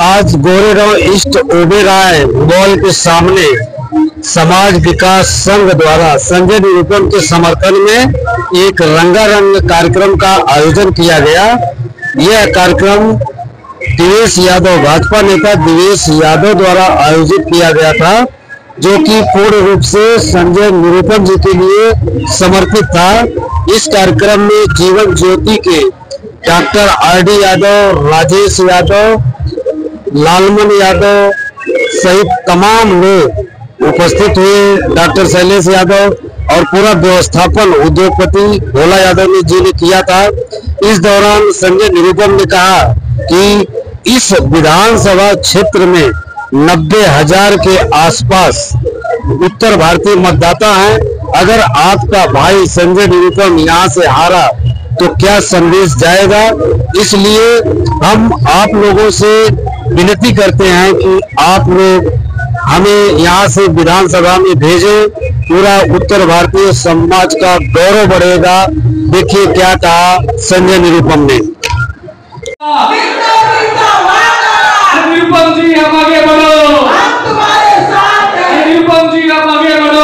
आज Goregaon east Oberoi mall के सामने समाज विकास संघ द्वारा संजय निरुपम के समर्थन में एक रंगारंग कार्यक्रम का आयोजन किया गया। यह कार्यक्रम दिवेश यादव, भाजपा नेता दिवेश यादव द्वारा आयोजित किया गया था, जो कि पूर्ण रूप से संजय निरुपम जी के लिए समर्पित था। इस कार्यक्रम में जीवन ज्योति के डॉक्टर आर.डी. यादव, राजेश यादव, लालमन यादव सहित तमाम लोग उपस्थित हुए। डॉक्टर शैलेश यादव और पूरा व्यवस्थापन उद्योगपति भोला यादव जी ने किया था। इस दौरान संजय निरुपम ने कहा कि इस विधानसभा क्षेत्र में 90,000 के आसपास उत्तर भारतीय मतदाता हैं। अगर आपका भाई संजय निरुपम यहाँ से हारा तो क्या संदेश जाएगा। इसलिए हम आप लोगों से विनती करते हैं कि आप लोग हमें यहाँ से विधानसभा में भेजें। पूरा उत्तर भारतीय समाज का गौरव बढ़ेगा। देखिए क्या कहा संजय निरुपम ने। निरुपम जी हम आगे बढ़ो, हम तुम्हारे साथ हैं। निरुपम जी हम आगे बढ़ो।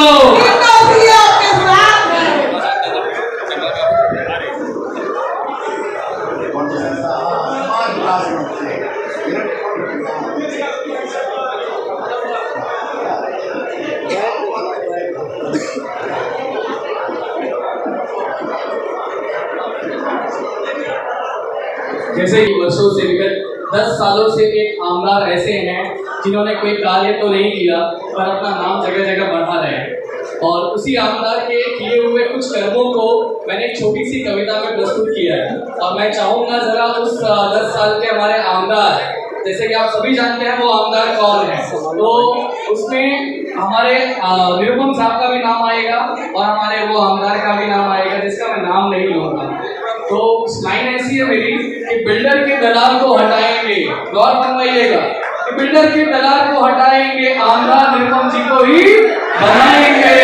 जैसे कि वर्षों से विगत 10 सालों से एक आमदार ऐसे हैं जिन्होंने कोई कार्य तो नहीं किया पर अपना नाम जगह जगह बढ़ा रहे हैं, और उसी आमदार के किए हुए कुछ कर्मों को मैंने एक छोटी सी कविता में प्रस्तुत किया है। और मैं चाहूँगा जरा उस 10 साल के हमारे आमदार, जैसे कि आप सभी जानते हैं वो आमदार कौन है, तो उसमें हमारे निरुपम साहब का भी नाम आएगा और हमारे वो आमदार का भी नाम आएगा जिसका मैं नाम नहीं लूँगा। तो लाइन ऐसी है मेरी कि बिल्डर के दलाल को हटाएंगे, गौर फरमाइएगा, कि बिल्डर के दलाल को हटाएंगे, आमदार निरुपम जी को ही बनाएंगे।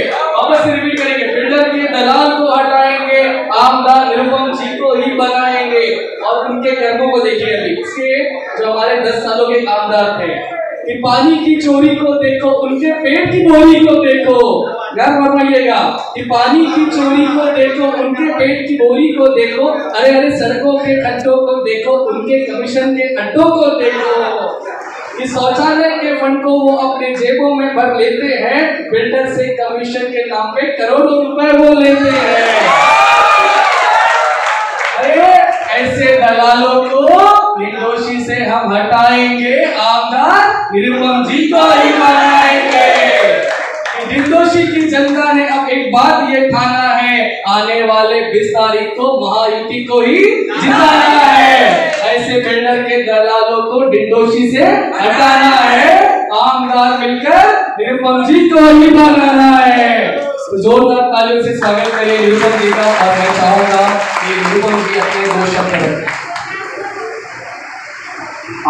वापस रिपीट करेंगे, बिल्डर के दलाल को हटाएंगे, आमदार निरुपम जी को ही बनाएंगे। और उनके कर्मों को देखिए अभी इसके जो हमारे 10 सालों के आमदार थे कि पानी की चोरी को देखो, उनके पेट की बोरी को देखो, गौर फरमाइएगा, कि पानी की चोरी को देखो, उनके पेट की बोरी को देखो, अरे अरे सड़कों के खड्डों को देखो, उनके कमीशन के अड्डों को देखो, कि शौचालय के फंड को वो अपने जेबों में भर लेते हैं, बिल्डर से कमीशन के नाम पे करोड़ों रुपए वो लेते हैं। अरे ऐसे दलालों को निर्दोषी से हम हटाएंगे, आमदार निरुपम जी को ही बनाएंगे। निर्दोषी की जनता ने अब एक बात ये ठाना है, आने वाले 20 तारीख को महायुति को ही जिताना है। ऐसे बिल्डर के दलालों को निर्दोषी से हटाना है, आमदार मिलकर निरुपम जी को ही बनाना है। तो जोरदार तालियों से स्वागत करिए निरुपम जी का। और मैं चाहूंगा कि निरुपम जी अपने दो शब्द रखें।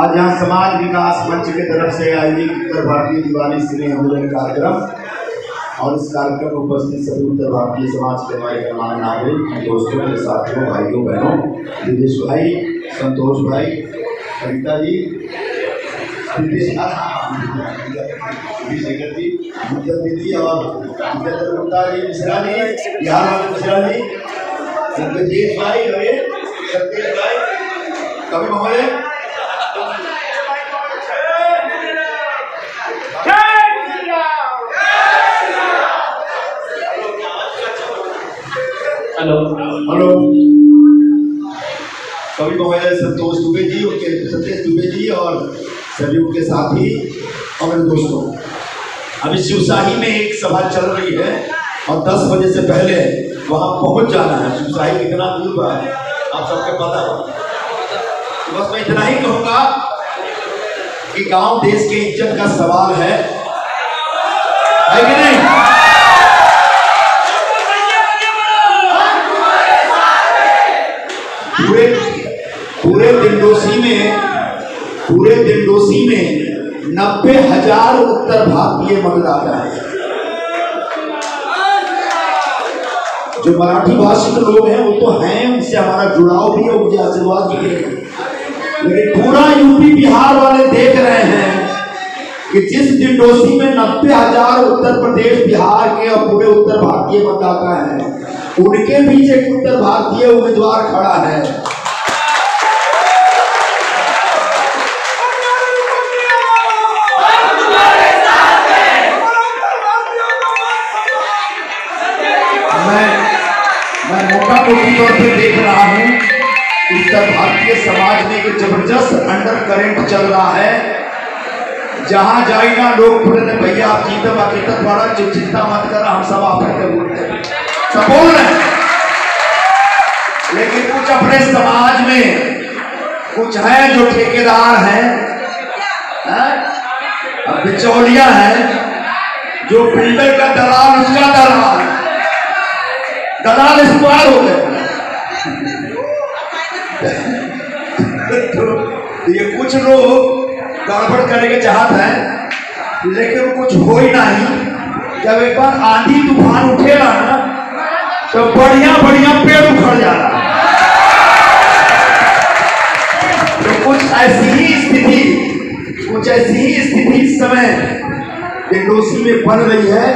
आज यहाँ समाज विकास मंच की तरफ से आयोजित उत्तर भारतीय दिवाली स्नेह आंदोलन कार्यक्रम, और इस कार्यक्रम में उपस्थित सभी उत्तर भारतीय समाज के हमारे गणमान्य नागरिक, दोस्तों, मेरे साथियों, भाइयों बहनों, दिनेश भाई, संतोष भाई, कविता जी, शेखर जी, दीदी और गुप्ता जी, मिश्रा जी, बिहार मिश्रा जी, सत्यजीत भाई, सत्यजीत भाई, कवि महोदय, हेलो हेलो, कवि महोदय संतोष दुबे जी, उनके सतीश दुबे जी और सभी उनके साथी और मेरे दोस्तों, अभी शिवशाही में एक सभा चल रही है और 10 बजे से पहले वहां पहुंच जाना है। शिवशाही कितना दूर है आप सबके पता है। तो बस मैं इतना ही कहूँगा कि गांव देश के इज्जत का सवाल है कि नहीं? पूरे दिंडोसी में 90,000 उत्तर भारतीय मतदाता है। जो मराठी भाषी लोग हैं वो तो हैं, उनसे हमारा जुड़ाव भी है, उनके आशीर्वाद भी है। लेकिन पूरा यूपी बिहार वाले देख रहे हैं कि जिस डिंडोसी में 90,000 उत्तर प्रदेश बिहार के और पूरे उत्तर भारतीय मतदाता हैं, उनके बीच एक उत्तर भारतीय उम्मीदवार खड़ा है। मैं मौका को तौर पर देख रहा हूं, उत्तर भारतीय समाज में एक जबरदस्त अंडर करंट चल रहा है। जहां जाए ना लोग बोले भैया आप जीतम हकीकत वाला चिंता मत कर, हम सब आप सब बोल रहे हैं। लेकिन कुछ अपने समाज में कुछ हैं जो ठेकेदार हैं, बिचौलिया है, जो बिल्डर का दलाल उसका दलाल इस्तेमाल हो गए। तो ये कुछ लोग गड़बड़ करने के चाहत है, लेकिन कुछ हो ही नहीं। जब एक बार आंधी तूफान उठेगा ना तो बढ़िया बढ़िया पेड़ उखड़ जाना। तो कुछ ऐसी ही स्थिति इस समय डिंडोसी में बन रही है।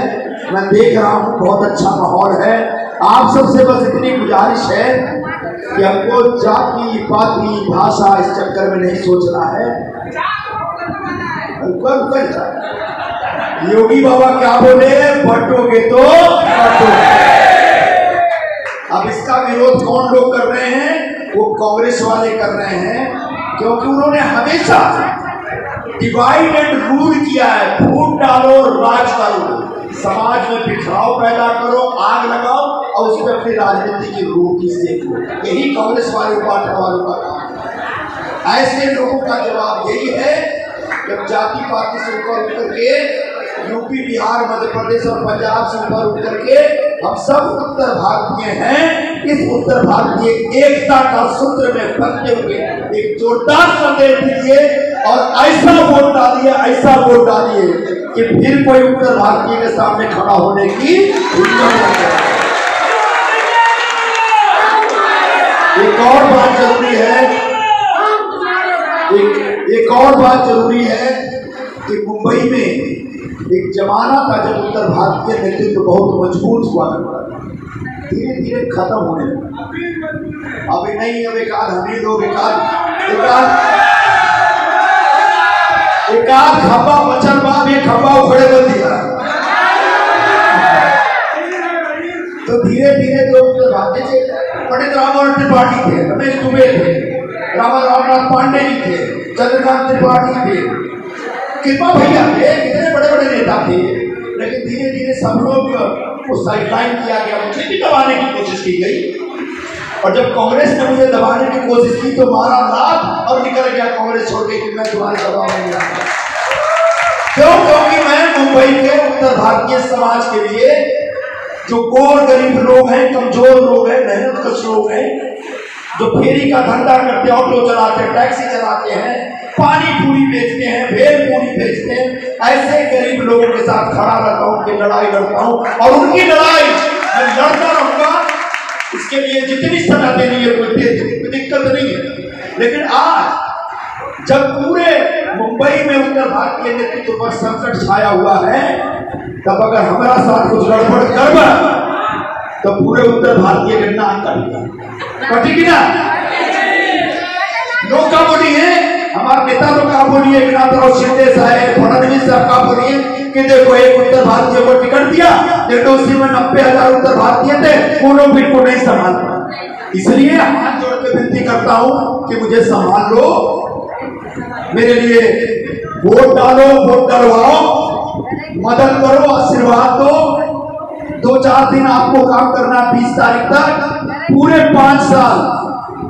मैं देख रहा हूँ बहुत अच्छा माहौल है। आप सबसे बस इतनी गुजारिश है कि हमको जाति पाति भाषा इस चक्कर में नहीं सोचना है। योगी बाबा क्या बोले, बटोगे तो बटोगे। अब इसका विरोध कौन लोग कर रहे हैं? वो कांग्रेस वाले कर रहे हैं, क्योंकि उन्होंने हमेशा डिवाइड एंड रूल किया है। फूट डालो, राज करो, समाज में बिखराव पैदा करो, आग लगाओ और उस पर अपनी राजनीति की रोटी सेको। यही कांग्रेस वाले पार्टी वालों का काम है। ऐसे लोगों का जवाब यही है, जब जाति पाति से ऊपर उतर के यूपी बिहार मध्य प्रदेश और पंजाब से ऊपर उतर के हम सब उत्तर भारतीय हैं। इस उत्तर भारतीय एकता का सूत्र में बनते हुए एक जोरदार संदेश दीजिए और ऐसा वोट डालिए कि फिर कोई उत्तर भारतीय के सामने खड़ा होने की हिम्मत न करे। एक और बात जरूरी है कि मुंबई में एक जमाना था जब उत्तर भारतीय नेतृत्व बहुत मजबूत हुआ था, धीरे धीरे खत्म होने लगा। अभी नहीं, अब एक आध लोग एक आध खब्बा बचल बाद ये खब्बा उखड़े कर दिया। तो धीरे धीरे जो उत्तर भारतीय थे, पंडित राममोहन त्रिपाठी थे, रमेश दुबे थे, रामनाथ पांडे जी थे, चंद्रकांत त्रिपाठी थे, कृपा भैया थे, कितने बड़े बड़े नेता थे। लेकिन धीरे धीरे सब लोग को साइडलाइन किया गया, मुझे भी दबाने की कोशिश की गई। और जब कांग्रेस ने मुझे दबाने की कोशिश की तो मारा लात और निकल गया कांग्रेस छोड़ के कि मैं तुम्हारे दबाव में नहीं आता। क्यों? क्योंकि मैं मुंबई के उत्तर भारतीय समाज के लिए जो गोर गरीब लोग हैं, कमजोर लोग हैं, मेहनतकश लोग हैं, जो फेरी का धंधा करते, ऑटो चलाते हैं, टैक्सी चलाते हैं, पानी पूरी बेचते हैं, भेल पूरी बेचते हैं, ऐसे गरीब लोगों के साथ खड़ा रहता हूँ, उनकी लड़ाई लड़ता हूँ और उनकी लड़ाई मैं लड़ता रहूंगा। इसके लिए जितनी सजा देनी है कोई दिक्कत नहीं है। लेकिन आज जब पूरे मुंबई में उत्तर भारतीय नेतृत्व पर संकट छाया हुआ है, तब अगर हमारा साथ कुछ गड़बड़ करवा तो पूरे उत्तर भारतीय के नाम कटी ना। लोग का बोली है, हमारे नेता लोग का बोली है, एकनाथ शिंदे साहब, फडणवीस साहब का बोली है कि देखो एक उत्तर भारतीय को टिकट दिया, डिंडोसी में 90,000 उत्तर भारतीय थे, वो लोग बिल्कुल नहीं संभाल पाए। इसलिए हाथ जोड़ के विनती करता हूं कि मुझे संभाल लो, मेरे लिए वोट डालो, वोट डलवाओ, मदद करो, आशीर्वाद दो। 2-4 दिन आपको काम करना, 20 तारीख तक पूरे 5 साल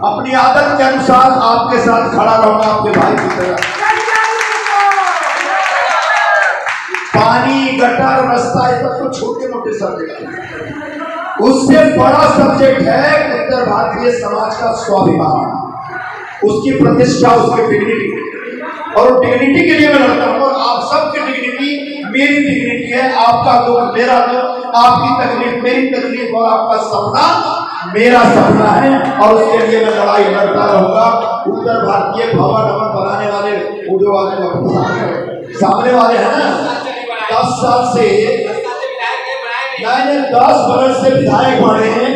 अपनी आदत के अनुसार आपके साथ खड़ा रहूंगा, आपके भाई की तरह। पानी, गटर, रास्ता, ये सब तो छोटे मोटे सब्जेक्ट, उससे बड़ा सब्जेक्ट है उत्तर भारतीय समाज का स्वाभिमान, उसकी प्रतिष्ठा, उसकी डिग्निटी। और डिग्निटी के लिए मैं लड़ता हूँ, और आप सबकी डिग्निटी मेरी डिग्निटी है। आपका दुख मेरा दुख, आपकी तकलीफ मेरी तकलीफ और आपका सपना मेरा सपना है और उसके लिए मैं लड़ाई लड़ता रहूंगा। उत्तर भारतीय भवन अमन बनाने वाले वो जो सामने वाले हैं ना, 10 साल से मैंने 10 वर्ष से विधायक बने हैं।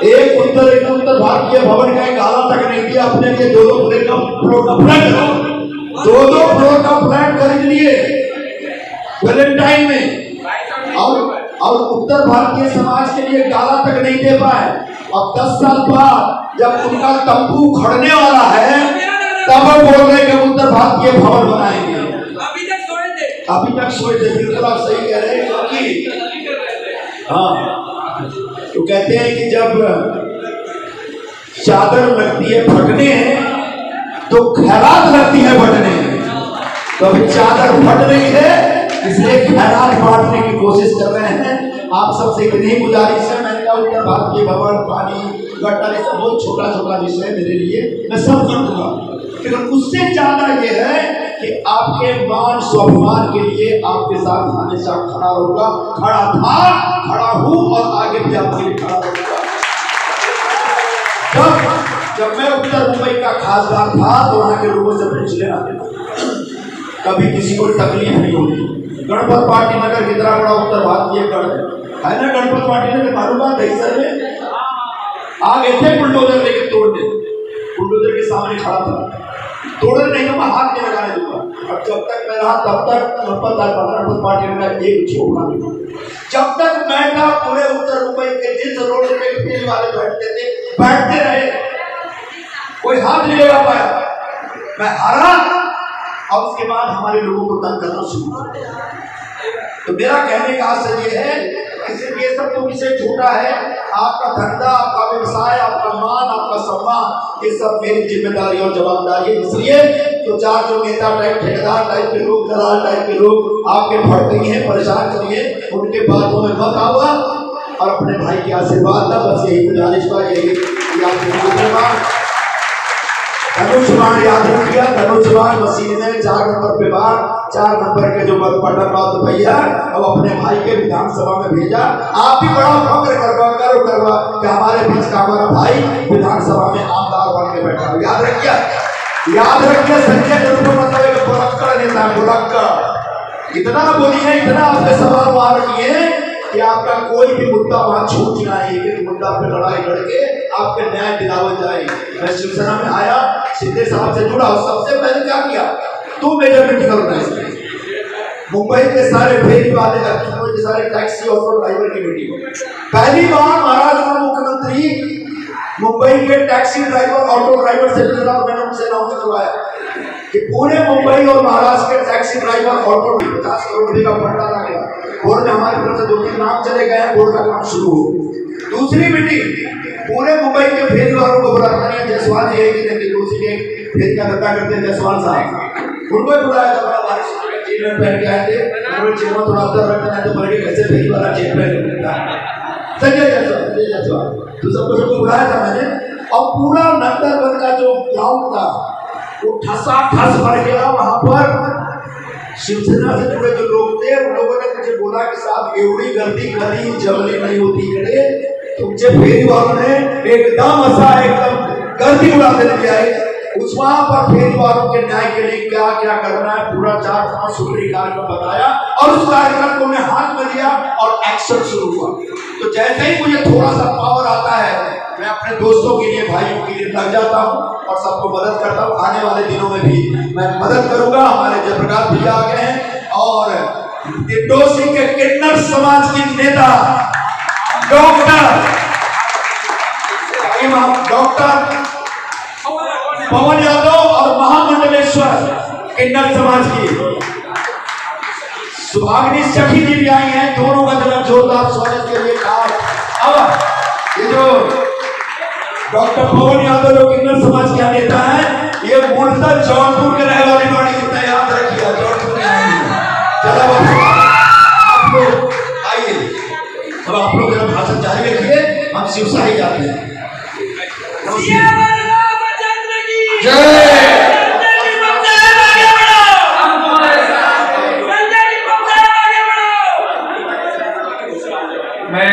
एक उत्तर भारतीय भवन का एक आला तक नहीं दिया। अपने लिए 2-2 फ्लोर का फ्लैट खरीद लिए वैलेंटाइन में, और उत्तर भारतीय समाज के लिए गाला तक नहीं दे पाए। अब 10 साल बाद जब उनका तंबू खड़ने वाला है तब हम बोल रहे हैं कि उत्तर भारतीय भवन बनाएंगे। अभी तक सोए थे। बिल्कुल आप सही कह रहे हैं, क्योंकि हाँ, तो कहते हैं कि जब चादर लगती है फटने तो खैरात लगती है बटने। तो अभी चादर फट रही है, इसलिए खैरात बांटने की कोशिश कर रहे हैं। आप सबसे इतनी ही गुजारिश है, मैंने कहा उत्तर भारतीय भवन, पानी, गटर, ये सब बहुत छोटा छोटा विषय मेरे लिए, मैं सब कर दूंगा। लेकिन उससे ज्यादा ये है कि आपके मान स्वाभिमान के लिए आपके साथ हमेशा खड़ा रहूंगा, खड़ा था, खड़ा हूं और आगे भी आपके लिए खड़ा रहूंगा। जब मैं उत्तर मुंबई का खासदार था तो वहां के लोगों से पिछले आते थे, कभी किसी को तकलीफ नहीं होती। गणपत पार्टी नगर कितना बड़ा उत्तर भारतीय गढ़ है ना। गणपत पार्टी नगर मालूम बात दहीसर में आ गए थे बुलडोजर लेके तोड़ने, बुलडोजर के सामने खड़ा था, तोड़ने नहीं तो मैं हाथ नहीं लगाने दूंगा। और जब तक मैं रहा तब तक गणपत पार्टी नगर एक छोड़ा नहीं। जब तक मैं था पूरे उत्तर मुंबई के जिस रोड पे तेल वाले बैठते थे बैठते रहे, कोई हाथ नहीं लगा पाया। मैं हारा और उसके बाद हमारे लोगों को तंग करना शुरू कर दिया। तो मेरा कहने का आशय ये है, ये सब तो विषय छोटा है। आपका धंधा, आपका व्यवसाय, आपका मान, आपका सम्मान, ये सब मेरी जिम्मेदारी और जवाबदारी है। इसलिए तो 4 जो नेता टाइप, ठेकेदार टाइप के लोग, दलाल टाइप के लोग आपके भड़कते हैं, परेशान करिए, उनके बातों में मत आवा और अपने भाई के आशीर्वाद ला। बस यही गुजारिश बा, यही धनुष्मान याद रखिए। धनुष्मान मशीन में 4 नंबर पे बार 4 नंबर के जो बटन बात भैया अब अपने भाई के विधानसभा में भेजा। आप भी बड़ा फख्र करवा कि हमारे बीच का हमारा भाई विधानसभा में आमदार बन के बैठा। याद रखिए संजय जरूर मतलब एक बुलक्कड़ नेता है, बुलक्कड़। इतना बोलिए, इतना आपके सवाल वहां रखिए कि आपका कोई भी मुद्दा वहां छूट जाए, एक मुद्दा पे लड़ाई लड़के आपके न्याय दिलावत जाए। मैं शिवसेना में आया, शिंदे साहब से जुड़ा, सबसे पहले क्या किया, 2 मेजर मीटिंग ऑर्गेनाइज। मुंबई के सारे फेरी वाले, लखनऊ के सारे टैक्सी ऑटो ड्राइवर की मीटिंग। पहली बार महाराष्ट्र मुख्यमंत्री मुंबई के टैक्सी ड्राइवर, ऑटो ड्राइवर से मिल रहा और मैंने उनसे अनाउंस करवाया कि पूरे मुंबई और महाराष्ट्र के टैक्सी ड्राइवर, ऑटो 50 करोड़ रुपए का फंड डाला गया। बोर्ड में हमारी तरफ से 2-3 नाम चले गए हैं, बोर्ड का काम शुरू हो। दूसरी मीटिंग पूरे मुंबई के फेरी वालों को बुला, जायसवाल जी है कि नहीं, दूसरी के फेरी का धंधा करते हैं जायसवाल साहब, उनको बुलाया था। बड़ा बारिश चेन पहन के आए थे, उन्होंने चेन थोड़ा अंदर रखना है तो बड़े कैसे फेरी वाला चेन पहन के रखता है। संजय जायसवाल तो सबको बुलाया था मैंने, और पूरा नंदनवन का जो ग्राउंड था वो ठस भर गया। वहां पर शिवसेना से जुड़े जो लोग थे उन लोगों ने मुझे बोला कि साहब एवढी गर्दी कभी जमली नहीं होती करे, तुमचे फेरी वालों ने एकदम ऐसा एकदम गर्दी उड़ा देने आए। उस वहां पर फेरी वालों के न्याय के लिए क्या क्या करना है पूरा 4-5 सूत्री कार्यक्रम बताया, और उस कार्यक्रम को मैं हाथ में लिया और एक्शन शुरू हुआ। तो जैसे ही मुझे थोड़ा सा पावर आता है मैं अपने दोस्तों के लिए, भाइयों के लिए लग जाता हूँ और सबको मदद करता हूँ। आने वाले दिनों में भी मैं मदद करूंगा। हमारे जयप्रकाश भैया आ गए हैं और इंडोसी के किन्नर समाज की नेता डॉक्टर पवन यादव और महामंडलेश्वर किन्नर समाज की सुभागिनी सखी जी भी आई हैं। दोनों का जरा जोरदार स्वागत के लिए। अब ये जो डॉक्टर पवन यादव जो किन्नर समाज के नेता है, ये मूलतः जौनपुर के रहने वाली बाड़ी, इतना याद रखिए, जौनपुर चलो आप लोग आइए। अब आप लोग जरा भाषण जारी रखिए, हम शिवशाही जाते हैं। मैं